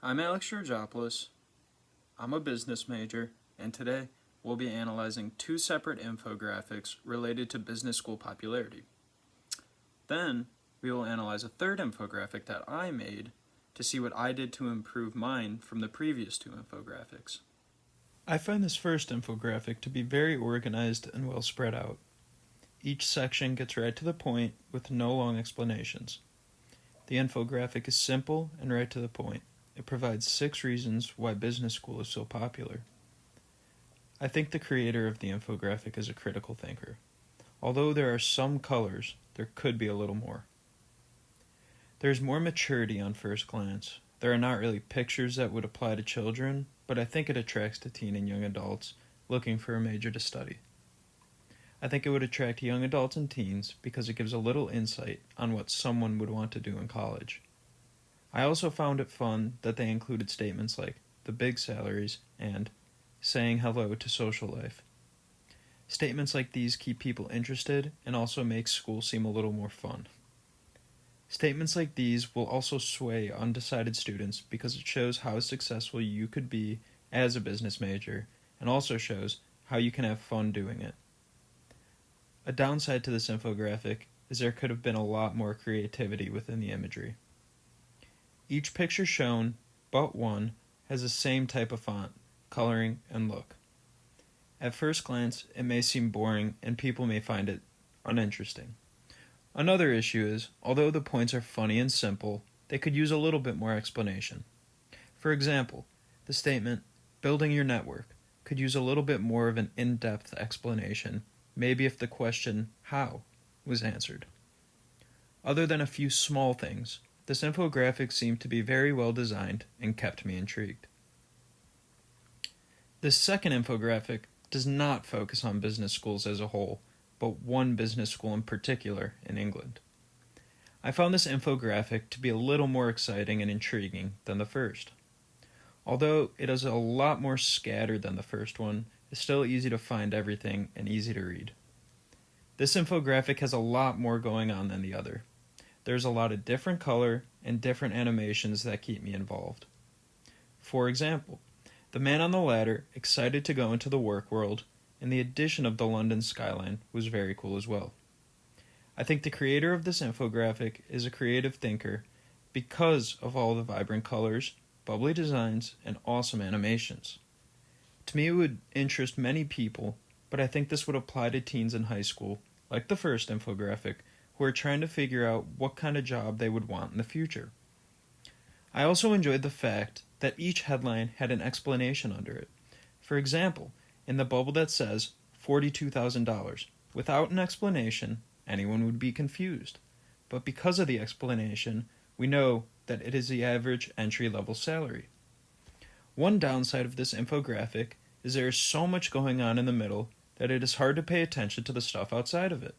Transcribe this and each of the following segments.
I'm Alex Georgopoulos. I'm a business major, and today we'll be analyzing two separate infographics related to business school popularity. Then we will analyze a third infographic that I made to see what I did to improve mine from the previous two infographics. I find this first infographic to be very organized and well spread out. Each section gets right to the point with no long explanations. The infographic is simple and right to the point. It provides 6 reasons why business school is so popular. I think the creator of the infographic is a critical thinker. Although there are some colors, there could be a little more. There's more maturity on first glance. There are not really pictures that would apply to children, but I think it attracts to teen and young adults looking for a major to study. I think it would attract young adults and teens because it gives a little insight on what someone would want to do in college. I also found it fun that they included statements like the big salaries and saying hello to social life. Statements like these keep people interested and also make school seem a little more fun. Statements like these will also sway undecided students because it shows how successful you could be as a business major and also shows how you can have fun doing it. A downside to this infographic is there could have been a lot more creativity within the imagery. Each picture shown, but one, has the same type of font, coloring, and look. At first glance, it may seem boring and people may find it uninteresting. Another issue is, although the points are funny and simple, they could use a little bit more explanation. For example, the statement, building your network, could use a little bit more of an in-depth explanation, maybe if the question, how, was answered. Other than a few small things, this infographic seemed to be very well designed and kept me intrigued. This second infographic does not focus on business schools as a whole, but one business school in particular in England. I found this infographic to be a little more exciting and intriguing than the first. Although it is a lot more scattered than the first one, it's still easy to find everything and easy to read. This infographic has a lot more going on than the other. There's a lot of different color and different animations that keep me involved. For example, the man on the ladder, excited to go into the work world, and the addition of the London skyline was very cool as well. I think the creator of this infographic is a creative thinker because of all the vibrant colors, bubbly designs, and awesome animations. To me, it would interest many people, but I think this would apply to teens in high school, like the first infographic, who are trying to figure out what kind of job they would want in the future. I also enjoyed the fact that each headline had an explanation under it. For example, in the bubble that says $42,000, without an explanation, anyone would be confused. But because of the explanation, we know that it is the average entry-level salary. One downside of this infographic is there is so much going on in the middle that it is hard to pay attention to the stuff outside of it.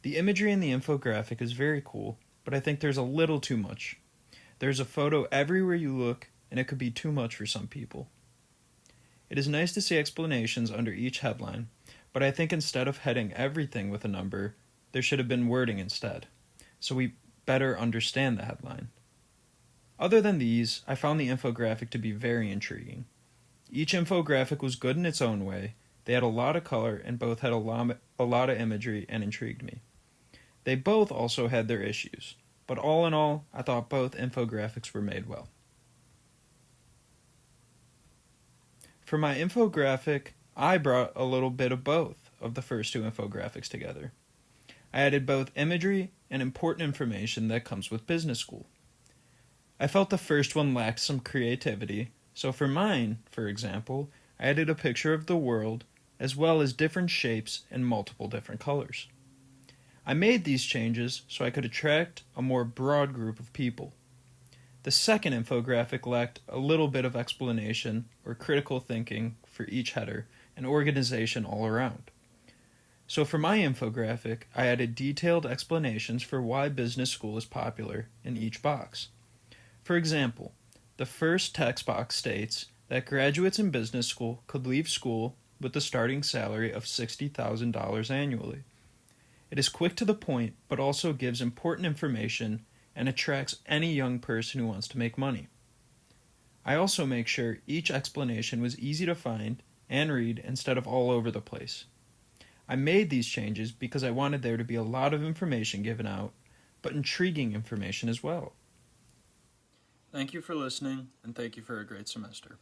The imagery in the infographic is very cool, but I think there's a little too much. There's a photo everywhere you look, and it could be too much for some people. It is nice to see explanations under each headline, but I think instead of heading everything with a number, there should have been wording instead, so we better understand the headline. Other than these, I found the infographic to be very intriguing. Each infographic was good in its own way. They had a lot of color and both had a lot of imagery and intrigued me. They both also had their issues, but all in all, I thought both infographics were made well. For my infographic, I brought a little bit of both of the first two infographics together. I added both imagery and important information that comes with business school. I felt the first one lacked some creativity, so for mine, for example, I added a picture of the world as well as different shapes and multiple different colors. I made these changes so I could attract a more broad group of people. The second infographic lacked a little bit of explanation or critical thinking for each header and organization all around. So for my infographic, I added detailed explanations for why business school is popular in each box. For example, the first text box states that graduates in business school could leave school with the starting salary of $60,000 annually. It is quick to the point, but also gives important information and attracts any young person who wants to make money. I also make sure each explanation was easy to find and read instead of all over the place. I made these changes because I wanted there to be a lot of information given out, but intriguing information as well. Thank you for listening, and thank you for a great semester.